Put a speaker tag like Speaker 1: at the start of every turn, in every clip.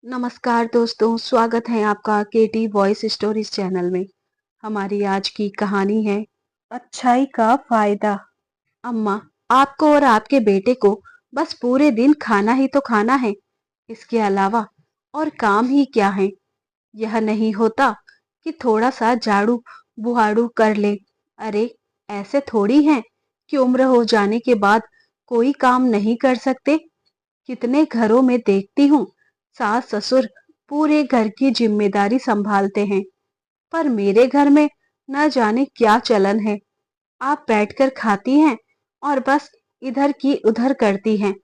Speaker 1: नमस्कार दोस्तों, स्वागत है आपका केटी वॉइस स्टोरीज चैनल में। हमारी आज की कहानी है अच्छाई का फायदा। अम्मा, आपको और आपके बेटे को बस पूरे दिन खाना ही तो खाना है, इसके अलावा और काम ही क्या है। यह नहीं होता कि थोड़ा सा झाड़ू बुहाड़ू कर ले। अरे, ऐसे थोड़ी है कि उम्र हो जाने के बाद कोई काम नहीं कर सकते। कितने घरों में देखती हूँ, सास ससुर पूरे घर की जिम्मेदारी संभालते हैं, पर मेरे घर में न जाने क्या चलन है। आप बैठकर खाती हैं और बस इधर की उधर करती हैं।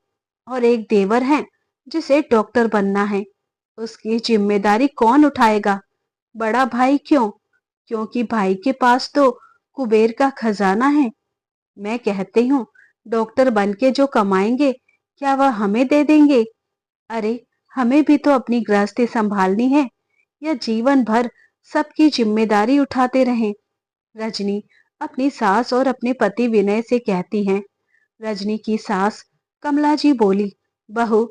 Speaker 1: और एक देवर है जिसे डॉक्टर बनना है, उसकी जिम्मेदारी कौन उठाएगा? बड़ा भाई क्यों? क्योंकि भाई के पास तो कुबेर का खजाना है। मैं कहती हूँ, डॉक्टर बन के जो कमाएंगे, क्या वह हमें दे देंगे? अरे, हमें भी तो अपनी गृहस्थी संभालनी है, या जीवन भर सबकी जिम्मेदारी उठाते रहें। रजनी अपनी सास और अपने पति विनय से कहती हैं। रजनी की सास कमला जी बोली, बहू,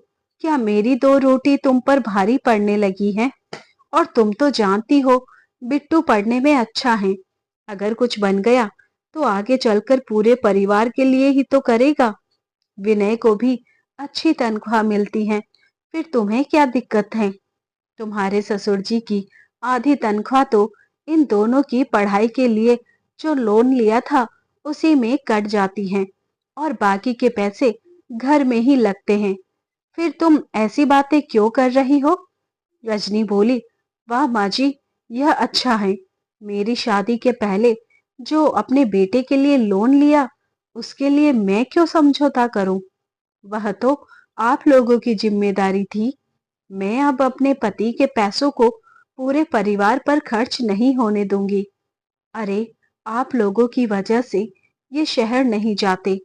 Speaker 1: क्या मेरी दो रोटी तुम पर भारी पड़ने लगी है? और तुम तो जानती हो, बिट्टू पढ़ने में अच्छा है। अगर कुछ बन गया तो आगे चलकर पूरे परिवार के लिए ही तो करेगा। विनय को भी अच्छी तनख्वाह मिलती है, फिर तुम्हें क्या दिक्कत है? तुम्हारे ससुर जी की आधी तनख्वाह तो इन दोनों की पढ़ाई के लिए जो लोन लिया था उसी में कट जाती है, और बाकी के पैसे घर में ही लगते हैं। फिर तुम ऐसी बातें क्यों कर रही हो? रजनी बोली, वाह माँ जी, यह अच्छा है। मेरी शादी के पहले जो अपने बेटे के लिए लोन लिया, उसके लिए मैं क्यों समझौता करूं? वह तो आप लोगों की जिम्मेदारी थी। मैं अब अपने पति के पैसों को पूरे परिवार पर खर्च नहीं होने दूंगी। अरे, आप लोगों की वजह से ये शहर नहीं जाते।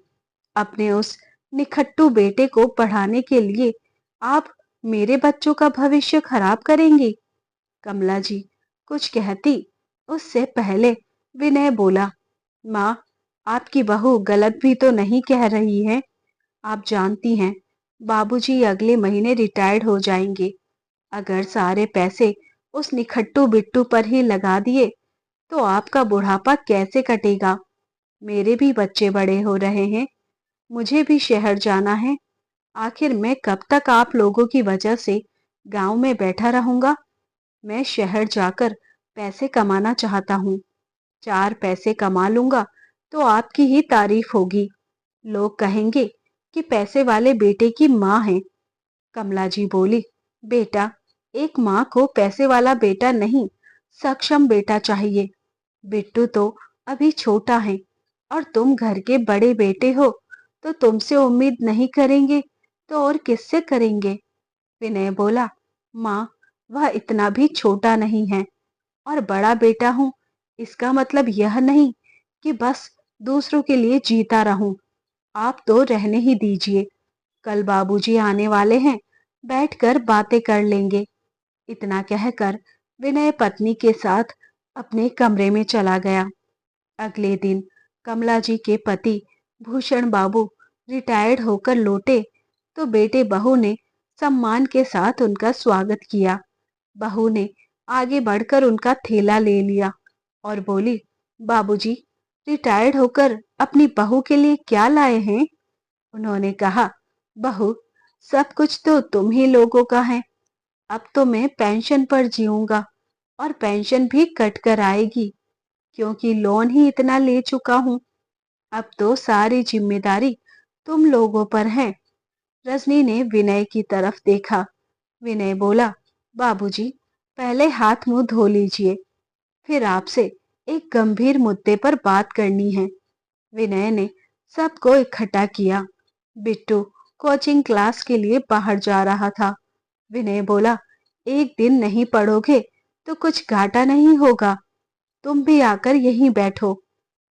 Speaker 1: अपने उस निखट्टू बेटे को पढ़ाने के लिए आप मेरे बच्चों का भविष्य खराब करेंगी। कमला जी कुछ कहती, उससे पहले विनय बोला, माँ, आपकी बहू गलत भी तो नहीं कह रही है। आप जानती हैं, बाबूजी अगले महीने रिटायर्ड हो जाएंगे। अगर सारे पैसे उस निखट्टू बिट्टू पर ही लगा दिए तो आपका बुढ़ापा कैसे कटेगा? मेरे भी बच्चे बड़े हो रहे हैं, मुझे भी शहर जाना है। आखिर मैं कब तक आप लोगों की वजह से गांव में बैठा रहूंगा? मैं शहर जाकर पैसे कमाना चाहता हूँ। चार पैसे कमा लूंगा तो आपकी ही तारीफ होगी। लोग कहेंगे कि पैसे वाले बेटे की माँ है। कमला जी बोली, बेटा, एक माँ को पैसे वाला बेटा नहीं, सक्षम बेटा चाहिए। बिट्टू तो अभी छोटा है, और तुम घर के बड़े बेटे हो, तो तुमसे उम्मीद नहीं करेंगे तो और किससे करेंगे? विनय बोला, माँ, वह इतना भी छोटा नहीं है, और बड़ा बेटा हूँ, इसका मतलब यह नहीं कि बस दूसरों के लिए जीता रहूं। आप तो रहने ही दीजिए। कल बाबूजी आने वाले हैं, बैठकर बातें कर लेंगे। इतना कहकर विनय पत्नी के साथ अपने कमरे में चला गया। अगले दिन कमला जी के पति भूषण बाबू रिटायर्ड होकर लौटे तो बेटे बहू ने सम्मान के साथ उनका स्वागत किया। बहू ने आगे बढ़कर उनका थैला ले लिया और बोली, बाबूजी, रिटायर्ड होकर अपनी बहू के लिए क्या लाए हैं? उन्होंने कहा, बहू, सब कुछ तो तुम ही लोगों का है। अब तो मैं पेंशन पर जीऊंगा, और पेंशन भी कट कर आएगी, क्योंकि लोन ही इतना ले चुका हूँ। अब तो सारी जिम्मेदारी तुम लोगों पर है। रजनी ने विनय की तरफ देखा। विनय बोला, बाबूजी, पहले हाथ मुंह धो लीजिए, फिर आपसे एक गंभीर मुद्दे पर बात करनी है। विनय ने सबको इकट्ठा किया। बिट्टू कोचिंग क्लास के लिए बाहर जा रहा था। विनय बोला, एक दिन नहीं पढ़ोगे तो कुछ घाटा नहीं होगा। तुम भी आकर यहीं बैठो।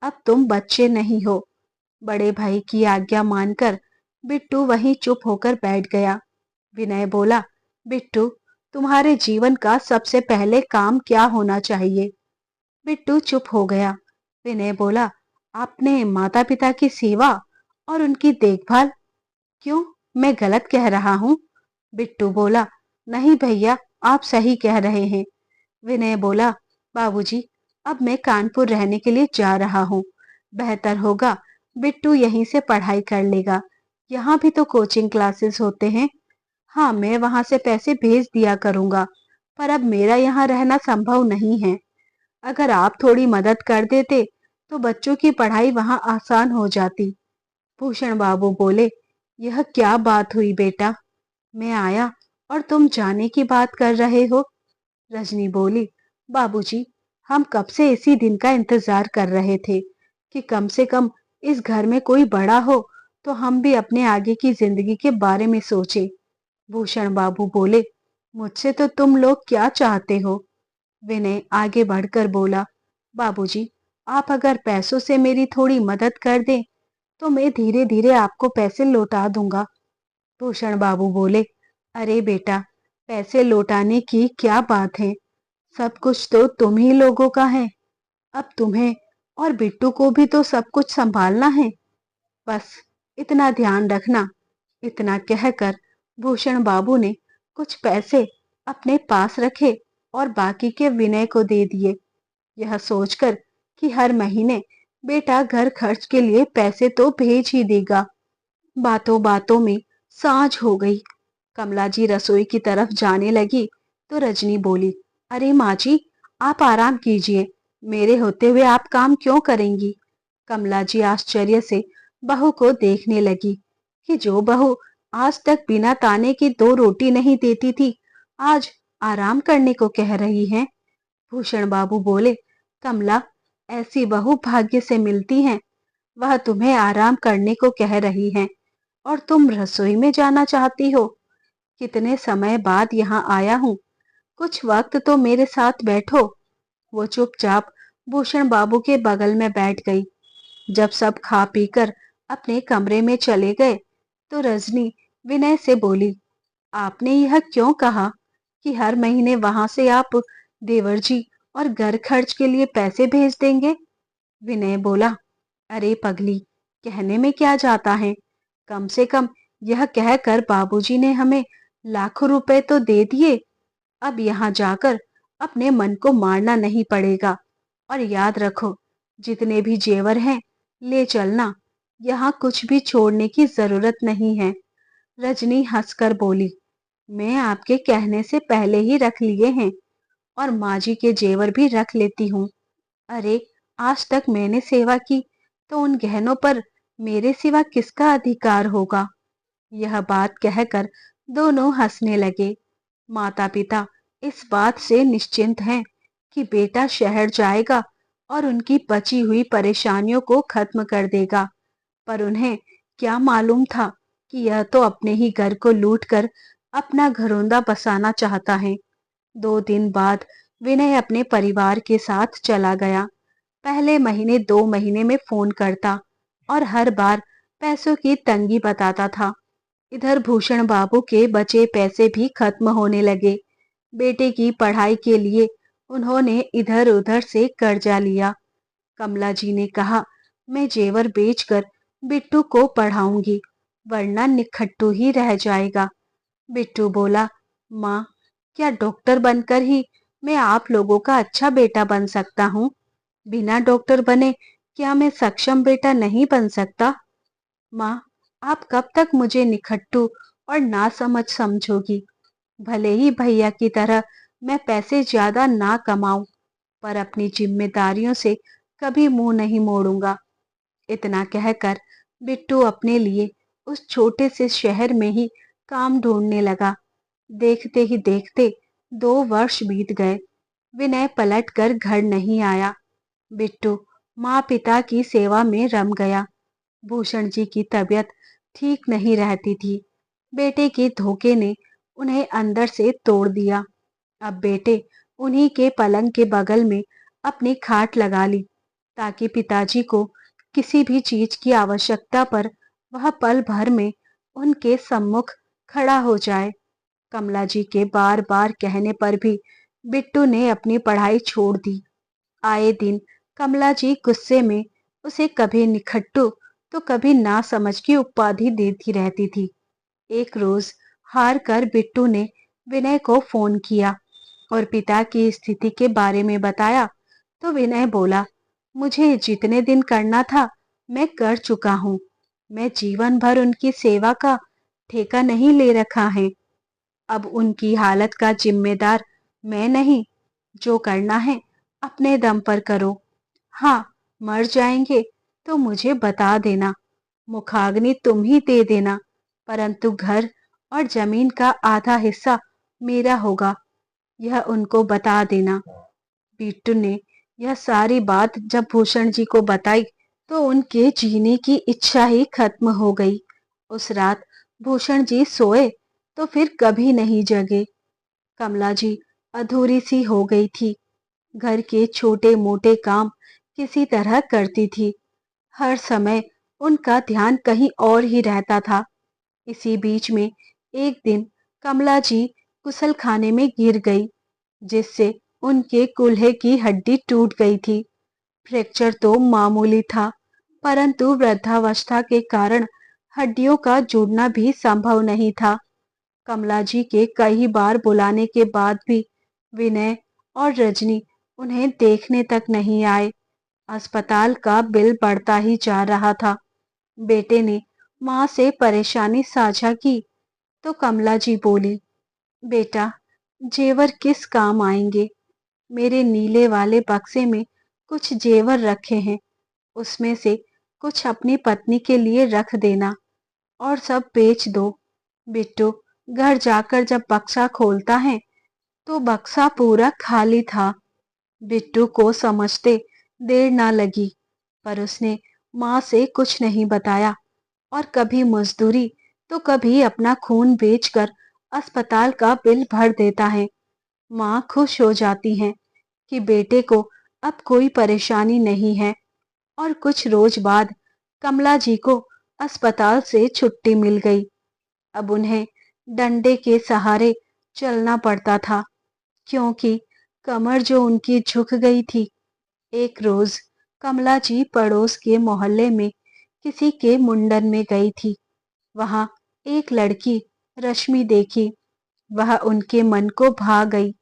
Speaker 1: अब तुम बच्चे नहीं हो। बड़े भाई की आज्ञा मानकर बिट्टू वहीं चुप होकर बैठ गया। विनय बोला, बिट्टू, तुम्हारे जीवन का सबसे पहले काम क्या होना चाहिए? बिट्टू चुप हो गया। विनय बोला, आपने माता पिता की सेवा और उनकी देखभाल। क्यों, मैं गलत कह रहा हूँ? बिट्टू बोला, नहीं भैया, आप सही कह रहे हैं। विनय बोला, बाबूजी, अब मैं कानपुर रहने के लिए जा रहा हूँ। बेहतर होगा बिट्टू यहीं से पढ़ाई कर लेगा। यहाँ भी तो कोचिंग क्लासेस होते हैं। हाँ, मैं वहां से पैसे भेज दिया करूंगा, पर अब मेरा यहाँ रहना संभव नहीं है। अगर आप थोड़ी मदद कर देते तो बच्चों की पढ़ाई वहां आसान हो जाती। भूषण बाबू बोले, यह क्या बात हुई बेटा? मैं आया और तुम जाने की बात कर रहे हो। रजनी बोली, बाबूजी, हम कब से इसी दिन का इंतजार कर रहे थे कि कम से कम इस घर में कोई बड़ा हो तो हम भी अपने आगे की जिंदगी के बारे में सोचे। भूषण बाबू बोले, मुझसे तो तुम लोग क्या चाहते हो? विनय आगे बढ़कर बोला, बाबूजी, आप अगर पैसों से मेरी थोड़ी मदद कर दें तो मैं धीरे धीरे आपको पैसे लौटा दूंगा। भूषण बाबू बोले, अरे बेटा, पैसे लौटाने की क्या बात है? सब कुछ तो तुम ही लोगों का है। अब तुम्हें और बिट्टू को भी तो सब कुछ संभालना है। बस इतना ध्यान रखना। इतना कहकर भूषण बाबू ने कुछ पैसे अपने पास रखे और बाकी के विनय को दे दिए, यह सोचकर कि हर महीने बेटा घर खर्च के लिए पैसे तो भेज ही देगा। बातों बातों में सांझ हो गई। कमला जी रसोई की तरफ जाने लगी तो रजनी बोली, अरे माँ जी, आप आराम कीजिए, मेरे होते हुए आप काम क्यों करेंगी? कमला जी आश्चर्य से बहू को देखने लगी कि जो बहू आज तक बिना ताने की दो रोटी नहीं देती थी, आज आराम करने को कह रही है। भूषण बाबू बोले, कमला, ऐसी बहू भाग्य से मिलती हैं। वह तुम्हें आराम करने को कह रही है और तुम रसोई में जाना चाहती हो। कितने समय बाद यहाँ आया हूँ, कुछ वक्त तो मेरे साथ बैठो। वो चुपचाप भूषण बाबू के बगल में बैठ गई। जब सब खा पीकर अपने कमरे में चले गए तो रजनी विनय से बोली, आपने यह क्यों कहा कि हर महीने वहां से आप देवर जी और घर खर्च के लिए पैसे भेज देंगे? विनय बोला, अरे पगली, कहने में क्या जाता है? कम से कम यह कहकर बाबूजी ने हमें लाखों रुपए तो दे दिए। अब यहाँ जाकर अपने मन को मारना नहीं पड़ेगा। और याद रखो, जितने भी जेवर हैं ले चलना, यहाँ कुछ भी छोड़ने की जरूरत नहीं है। रजनी हंसकर बोली, मैं आपके कहने से पहले ही रख लिए हैं और माँ जी के जेवर भी रख लेती हूँ। अरे, आज तक मैंने सेवा की तो उन गहनों पर मेरे सिवा किसका अधिकार होगा? यह बात कहकर दोनों हंसने लगे। माता पिता इस बात से निश्चिंत हैं कि बेटा शहर जाएगा और उनकी बची हुई परेशानियों को खत्म कर देगा, पर उन्हें क्या मालूम था कि यह तो अपने ही घर को लूटकर अपना घरौंदा बसाना चाहता है। 2 दिन बाद विनय अपने परिवार के साथ चला गया। पहले महीने 2 महीने में फोन करता और हर बार पैसों की तंगी बताता था। इधर भूषण बाबू के बचे पैसे भी खत्म होने लगे। बेटे की पढ़ाई के लिए उन्होंने इधर उधर से कर्जा लिया। कमला जी ने कहा, मैं जेवर बेचकर बिट्टू को पढ़ाऊंगी, वरना निखट्टू ही रह जाएगा। बिट्टू बोला, माँ, क्या डॉक्टर बनकर ही मैं आप लोगों का अच्छा बेटा बन सकता हूँ? बिना डॉक्टर बने क्या मैं सक्षम बेटा नहीं बन सकता? माँ, आप कब तक मुझे निखट्टू और नासमझ समझोगी? भले ही भैया की तरह मैं पैसे ज्यादा ना कमाऊं, पर अपनी जिम्मेदारियों से कभी मुंह नहीं मोड़ूंगा। इतना कहकर बिट्टू अपने लिए उस छोटे से शहर में ही काम ढूंढने लगा। देखते ही देखते 2 वर्ष बीत गए। विनय पलट कर घर नहीं आया। बिट्टू माँ पिता की सेवा में रम गया। भूषण जी की तबीयत ठीक नहीं रहती थी। बेटे के धोखे ने उन्हें अंदर से तोड़ दिया। अब बेटे उन्हीं के पलंग के बगल में अपनी खाट लगा ली ताकि पिताजी को किसी भी चीज की आवश्यकता पर वह पल भर में उनके सम्मुख खड़ा हो जाए। कमला जी के बार बार कहने पर भी बिट्टू ने अपनी पढ़ाई छोड़ दी। आए दिन कमला जी गुस्से में उसे कभी निखट्टू तो कभी नासमझ की उपाधि देती रहती थी। एक रोज हार कर बिट्टू ने विनय को फोन किया और पिता की स्थिति के बारे में बताया तो विनय बोला, मुझे जितने दिन करना था मैं कर चुका हूँ। मैं जीवन भर उनकी सेवा का ठेका नहीं ले रखा है। अब उनकी हालत का जिम्मेदार मैं नहीं। जो करना है अपने दम पर करो। हाँ, मर जाएंगे तो मुझे बता देना। मुखाग्नि तुम ही दे देना, परंतु घर और जमीन का आधा हिस्सा मेरा होगा, यह उनको बता देना। बिट्टू ने यह सारी बात जब भूषण जी को बताई तो उनके जीने की इच्छा ही खत्म हो गई। उस रात भूषण जी सोए तो फिर कभी नहीं जगे। कमला जी अधूरी सी हो गई थी। घर के छोटे मोटे काम किसी तरह करती थी। हर समय उनका ध्यान कहीं और ही रहता था। इसी बीच में एक दिन कमला जी कुसल खाने में गिर गई, जिससे उनके कूल्हे की हड्डी टूट गई थी। फ्रैक्चर तो मामूली था, परंतु वृद्धावस्था के कारण हड्डियों का जुड़ना भी संभव नहीं था। कमला जी के कई बार बुलाने के बाद भी विनय और रजनी उन्हें देखने तक नहीं आए। अस्पताल का बिल बढ़ता ही जा रहा था। बेटे ने माँ से परेशानी साझा की तो कमला जी बोली, बेटा, जेवर किस काम आएंगे। मेरे नीले वाले बक्से में कुछ जेवर रखे हैं, उसमें से कुछ अपनी पत्नी के लिए रख देना और सब बेच दो। बिट्टू घर जाकर जब बक्सा खोलता है तो बक्सा पूरा खाली था। बिट्टू को समझते देर ना लगी, पर उसने माँ से कुछ नहीं बताया और कभी मजदूरी तो कभी अपना खून बेचकर अस्पताल का बिल भर देता है। माँ खुश हो जाती हैं कि बेटे को अब कोई परेशानी नहीं है और कुछ रोज बाद कमला जी को अस्पताल से छुट्टी मिल गई। अब उन्हें डंडे के सहारे चलना पड़ता था, क्योंकि कमर जो उनकी झुक गई थी। एक रोज कमला जी पड़ोस के मोहल्ले में किसी के मुंडन में गई थी। वहां एक लड़की रश्मि देखी। वह उनके मन को भा गई।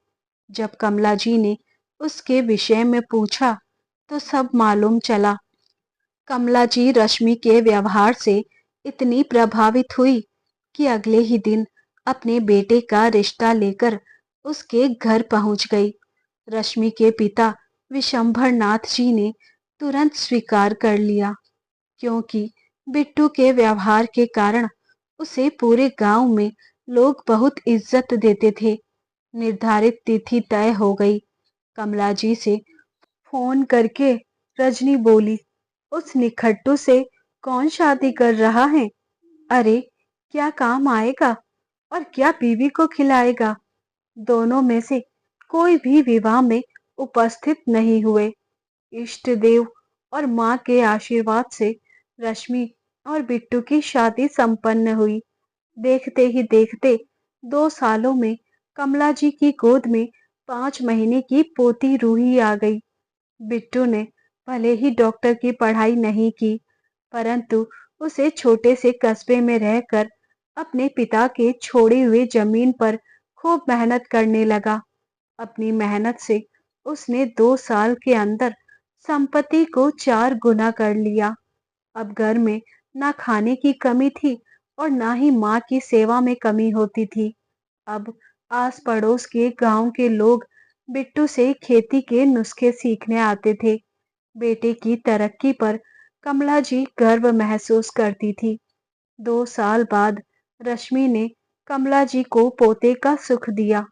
Speaker 1: जब कमला जी ने उसके विषय में पूछा तो सब मालूम चला। कमला जी रश्मि के व्यवहार से इतनी प्रभावित हुई कि अगले ही दिन अपने बेटे का रिश्ता लेकर उसके घर पहुंच गई। रश्मि के पिता विशंभर नाथ जी ने तुरंत स्वीकार कर लिया, क्योंकि बिट्टू के व्यवहार के कारण उसे पूरे गांव में लोग बहुत इज्जत देते थे। निर्धारित तिथि तय हो गई। कमला जी से फोन करके रजनी बोली, उस निखट्टू से कौन शादी कर रहा है। अरे, क्या काम आएगा और क्या बीवी को खिलाएगा। दोनों में से कोई भी विवाह में उपस्थित नहीं हुए। इष्ट देव और माँ के आशीर्वाद से रश्मि और बिट्टू की शादी संपन्न हुई। देखते ही देखते 2 सालों में कमला जी की गोद में 5 महीने की पोती रूही आ गई। बिट्टू ने भले ही डॉक्टर की पढ़ाई नहीं की, परंतु उसे छोटे से कस्बे में रहकर अपने पिता के छोड़ी हुई जमीन पर खूब मेहनत करने लगा। अपनी मेहनत से उसने 2 साल के अंदर संपत्ति को 4 गुना कर लिया। अब घर में ना खाने की कमी थी और ना ही माँ की सेवा में कमी होती थी। अब आस पड़ोस के गांव के लोग बिट्टू से खेती के नुस्खे सीखने आते थे। बेटे की तरक्की पर कमला जी गर्व महसूस करती थी। 2 साल बाद रश्मि ने कमला जी को पोते का सुख दिया।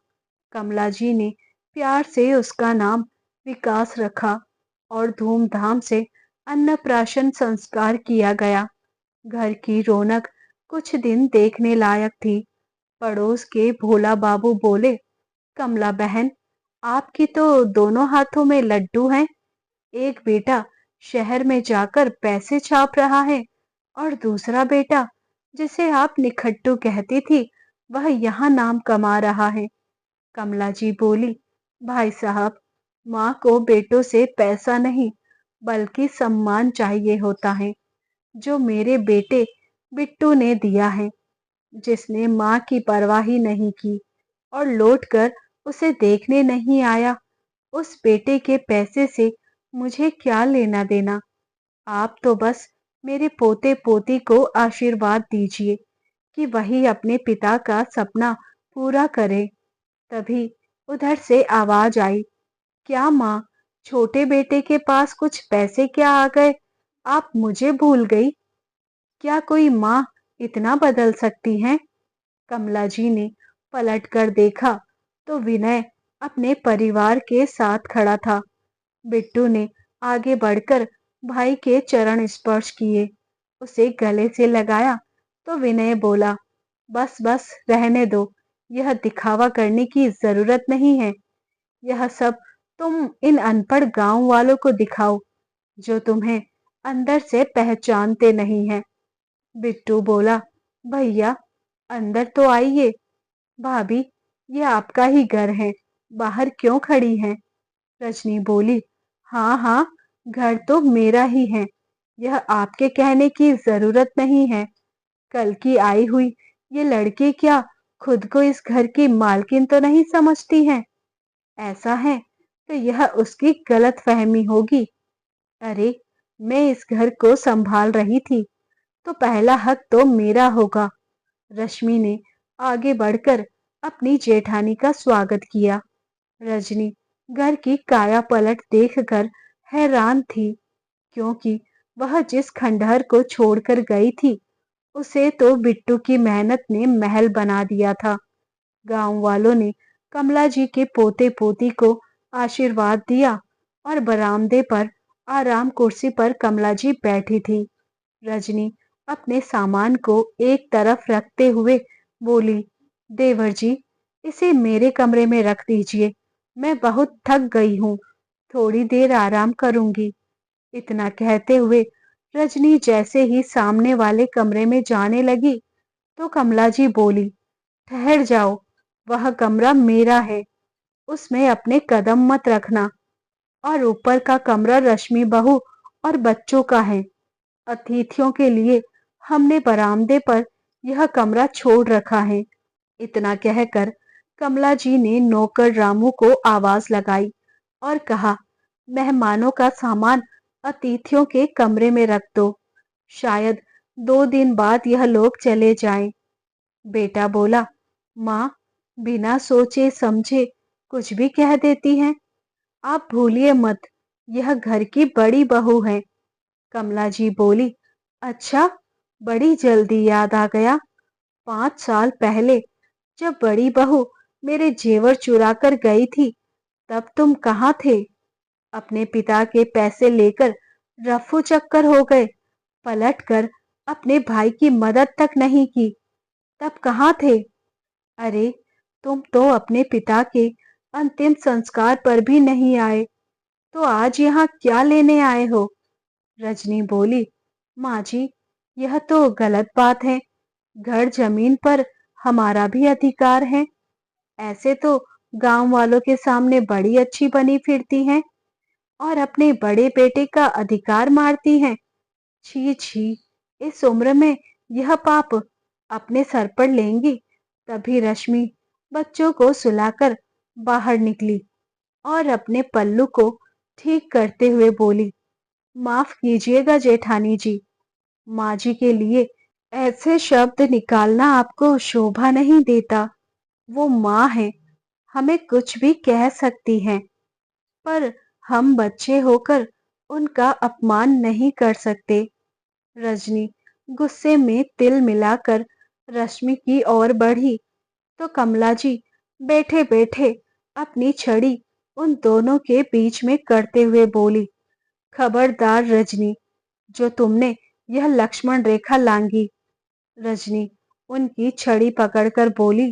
Speaker 1: कमला जी ने प्यार से उसका नाम विकास रखा और धूमधाम से अन्नप्राशन संस्कार किया गया। घर की रौनक कुछ दिन देखने लायक थी। पड़ोस के भोला बाबू बोले, कमला बहन, आपकी तो दोनों हाथों में लड्डू हैं। एक बेटा शहर में जाकर पैसे छाप रहा है और दूसरा बेटा, जिसे आप निखट्टू कहती थी, वह यहाँ नाम कमा रहा है। कमला जी बोली, भाई साहब, माँ को बेटों से पैसा नहीं बल्कि सम्मान चाहिए होता है, जो मेरे बेटे बिट्टू ने दिया है, जिसने माँ की परवाह ही नहीं की और लौटकर उसे देखने नहीं आया। उस बेटे के पैसे से मुझे क्या लेना देना। आप तो बस मेरे पोते पोती को आशीर्वाद दीजिए कि वही अपने पिता का सपना पूरा करे। तभी उधर से आवाज आई, क्या माँ, छोटे बेटे के पास कुछ पैसे क्या आ गए? आप मुझे भूल गई? क्या कोई माँ इतना बदल सकती है? कमला जी ने पलट कर देखा तो विनय अपने परिवार के साथ खड़ा था। बिट्टू ने आगे बढ़कर भाई के चरण स्पर्श किए, उसे गले से लगाया तो विनय बोला, बस बस रहने दो, यह दिखावा करने की जरूरत नहीं है। यह सब तुम इन अनपढ़ गांव वालों को दिखाओ जो तुम्हें अंदर से पहचानते नहीं हैं। बिट्टू बोला, भैया अंदर तो आइए। भाभी, ये आपका ही घर है, बाहर क्यों खड़ी हैं? रजनी बोली, हाँ हाँ, घर तो मेरा ही है, यह आपके कहने की जरूरत नहीं है। कल की आई हुई ये लड़की क्या खुद को इस घर की मालकिन तो नहीं समझती है? ऐसा है तो यह उसकी गलत फहमी होगी। अरे, मैं इस घर को संभाल रही थी तो पहला हक तो मेरा होगा। रश्मि ने आगे बढ़कर अपनी जेठानी का स्वागत किया। रजनी घर की काया पलट देखकर हैरान थी, क्योंकि वह जिस खंडहर को छोड़कर गई थी उसे तो बिट्टू की मेहनत ने महल बना दिया था। गांव वालों ने कमला जी के पोते पोती को आशीर्वाद दिया और बरामदे पर आराम कुर्सी पर कमला जी बैठी थी। रजनी अपने सामान को एक तरफ रखते हुए बोली, देवर जी, इसे मेरे कमरे में रख दीजिए, मैं बहुत थक गई हूँ, थोड़ी देर आराम करूंगी। इतना कहते हुए रजनी जैसे ही सामने वाले कमरे में जाने लगी तो कमला जी बोली, ठहर जाओ, वह कमरा मेरा है, उसमें अपने कदम मत रखना। और ऊपर का कमरा रश्मि बहू और बच्चों का है। अतिथियों के लिए हमने बरामदे पर यह कमरा छोड़ रखा है। इतना कहकर कमला जी ने नौकर रामू को आवाज लगाई और कहा, मेहमानों का सामान अतिथियों के कमरे में रख दो, शायद 2 दिन बाद यह लोग चले जाएं। बेटा बोला, माँ, बिना सोचे समझे कुछ भी कह देती हैं। आप भूलिए मत, यह घर की बड़ी बहू है। कमला जी बोली, अच्छा, बड़ी जल्दी याद आ गया। 5 साल पहले जब बड़ी बहू मेरे जेवर चुरा कर गई थी, तब तुम कहाँ थे? अपने पिता के पैसे लेकर रफू चक्कर हो गए, पलट कर अपने भाई की मदद तक नहीं की। तब कहाँ थे? अरे, तुम तो अपने पिता के अंतिम संस्कार पर भी नहीं आए, तो आज यहाँ क्या लेने आए हो? रजनी बोली, माँ जी, यह तो गलत बात है, घर जमीन पर हमारा भी अधिकार है। ऐसे तो गांव वालों के सामने बड़ी अच्छी बनी फिरती हैं और अपने बड़े बेटे का अधिकार मारती हैं। छी छी, इस उम्र में यह पाप अपने सर पर लेंगी। तभी रश्मि बच्चों को सुलाकर बाहर निकली और अपने पल्लू को ठीक करते हुए बोली, माफ कीजिएगा जेठानी जी, माँ जी के लिए ऐसे शब्द निकालना आपको शोभा नहीं देता। वो माँ है, हमें कुछ भी कह सकती हैं, पर हम बच्चे होकर उनका अपमान नहीं कर सकते। रजनी गुस्से में तिल मिलाकर रश्मि की ओर बढ़ी तो कमला जी बैठे बैठे अपनी छड़ी उन दोनों के बीच में करते हुए बोली, खबरदार रजनी, जो तुमने यह लक्ष्मण रेखा लांगी। रजनी उनकी छड़ी पकड़कर बोली,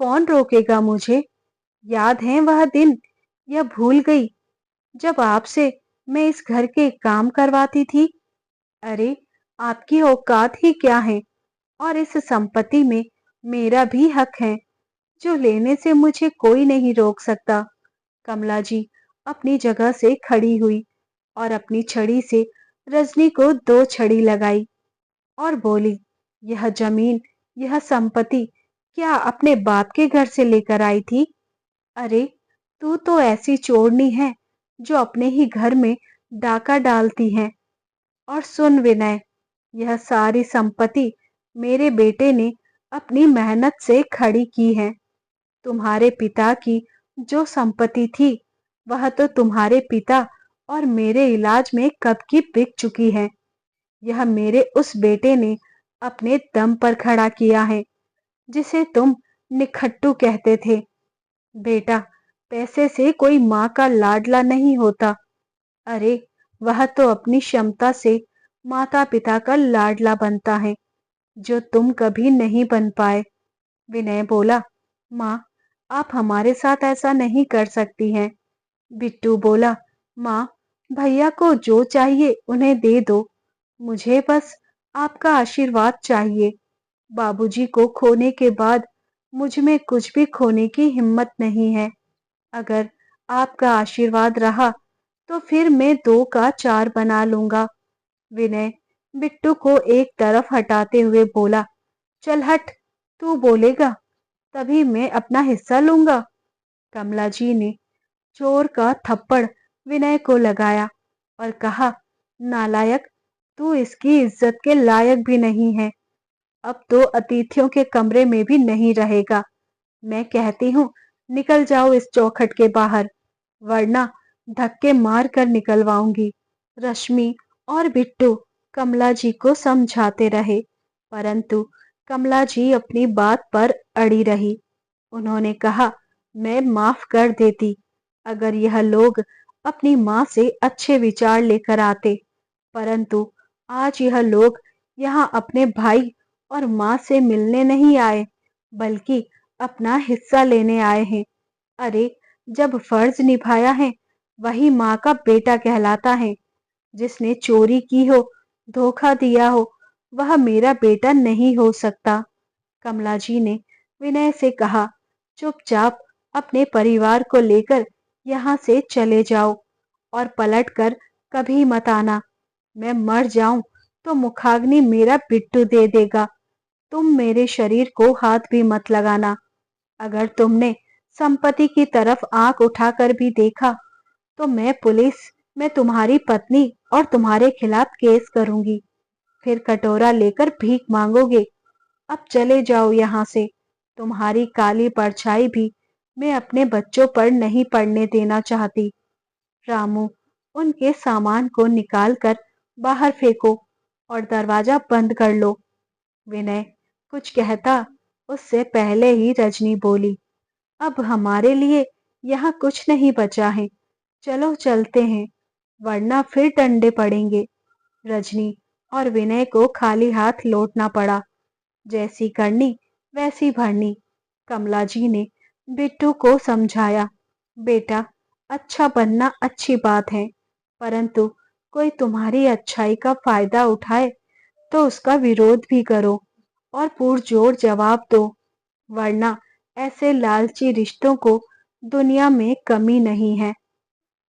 Speaker 1: कौन रोकेगा मुझे? याद है वह दिन, या भूल गई जब आपसे मैं इस घर के काम करवाती थी? अरे, आपकी औकात ही क्या है? और इस संपत्ति में मेरा भी हक है, जो लेने से मुझे कोई नहीं रोक सकता। कमला जी अपनी जगह से खड़ी हुई और अपनी छड़ी से रजनी को 2 छड़ी लगाई और बोली, यह जमीन, यह संपत्ति क्या अपने बाप के घर से लेकर आई थी? अरे, तू तो ऐसी चोरनी है जो अपने ही घर में डाका डालती है। और सुन विनय, यह सारी संपत्ति मेरे बेटे ने अपनी मेहनत से खड़ी की है। तुम्हारे पिता की जो संपत्ति थी वह तो तुम्हारे पिता और मेरे इलाज में कब की बिक चुकी है। यह मेरे उस बेटे ने अपने दम पर खड़ा किया है जिसे तुम निखट्टू कहते थे। बेटा, पैसे से कोई माँ का लाडला नहीं होता। अरे, वह तो अपनी क्षमता से माता पिता का लाडला बनता है, जो तुम कभी नहीं बन पाए। विनय बोला, माँ, आप हमारे साथ ऐसा नहीं कर सकती हैं। बिट्टू बोला, माँ, भैया को जो चाहिए उन्हें दे दो। मुझे बस आपका आशीर्वाद चाहिए। बाबूजी को खोने के बाद मुझ में कुछ भी खोने की हिम्मत नहीं है। अगर आपका आशीर्वाद रहा तो फिर मैं 2 का 4 बना लूंगा। विनय बिट्टू को एक तरफ हटाते हुए बोला, चल हट, तू बोलेगा तभी मैं अपना हिस्सा लूंगा। कमला जी ने चोर का थप्पड़ विनय को लगाया और कहा, नालायक, तू इसकी इज्जत के लायक भी नहीं है। अब तो अतिथियों के कमरे में भी नहीं रहेगा। मैं कहती हूँ, निकल जाओ इस चौखट के बाहर, वरना धक्के मार कर निकलवाऊंगी। रश्मि और बिट्टू कमला जी को समझाते रहे, परंतु कमला जी अपनी बात पर अड़ी रही। उन्होंने कहा, मैं माफ कर देती अगर यह लोग अपनी माँ से अच्छे विचार लेकर आते, परंतु आज यह लोग यहाँ अपने भाई और माँ से मिलने नहीं आए, बल्कि अपना हिस्सा लेने आए हैं। अरे, जब फर्ज निभाया है वही माँ का बेटा कहलाता है। जिसने चोरी की हो, धोखा दिया हो, वह मेरा बेटा नहीं हो सकता। कमला जी ने विनय से कहा, चुपचाप अपने परिवार को लेकर यहाँ से चले जाओ और पलटकर कभी मत आना। मैं मर जाऊं तो मुखाग्नि मेरा बिट्टू दे देगा। तुम मेरे शरीर को हाथ भी मत लगाना। अगर तुमने संपत्ति की तरफ आंख उठाकर भी देखा तो मैं पुलिस में तुम्हारी पत्नी और तुम्हारे खिलाफ केस करूंगी। फिर कटोरा लेकर भीख मांगोगे। अब चले जाओ यहाँ से। तुम्हारी काली परछाई भी मैं अपने बच्चों पर नहीं पड़ने देना चाहती। रामू, उनके सामान को निकाल कर बाहर फेंको और दरवाजा बंद कर लो। विनय कुछ कहता उससे पहले ही रजनी बोली, अब हमारे लिए यहाँ कुछ नहीं बचा है। चलो चलते हैं, वरना फिर डंडे पड़ेंगे। रजनी और विनय को खाली हाथ लौटना पड़ा। जैसी करनी वैसी भरनी। कमला जी ने बिट्टू को समझाया, बेटा, अच्छा बनना अच्छी बात है, परंतु कोई तुम्हारी अच्छाई का फायदा उठाए तो उसका विरोध भी करो और पुरजोर जवाब दो, वरना ऐसे लालची रिश्तों को दुनिया में कमी नहीं है।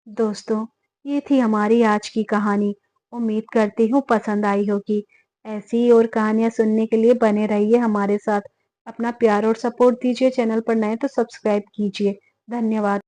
Speaker 1: दोस्तों, ये थी हमारी आज की कहानी। उम्मीद करती हूँ पसंद आई होगी। ऐसी ही और कहानियाँ सुनने के लिए बने रहिए हमारे साथ। अपना प्यार और सपोर्ट दीजिए। चैनल पर नए तो सब्सक्राइब कीजिए। धन्यवाद।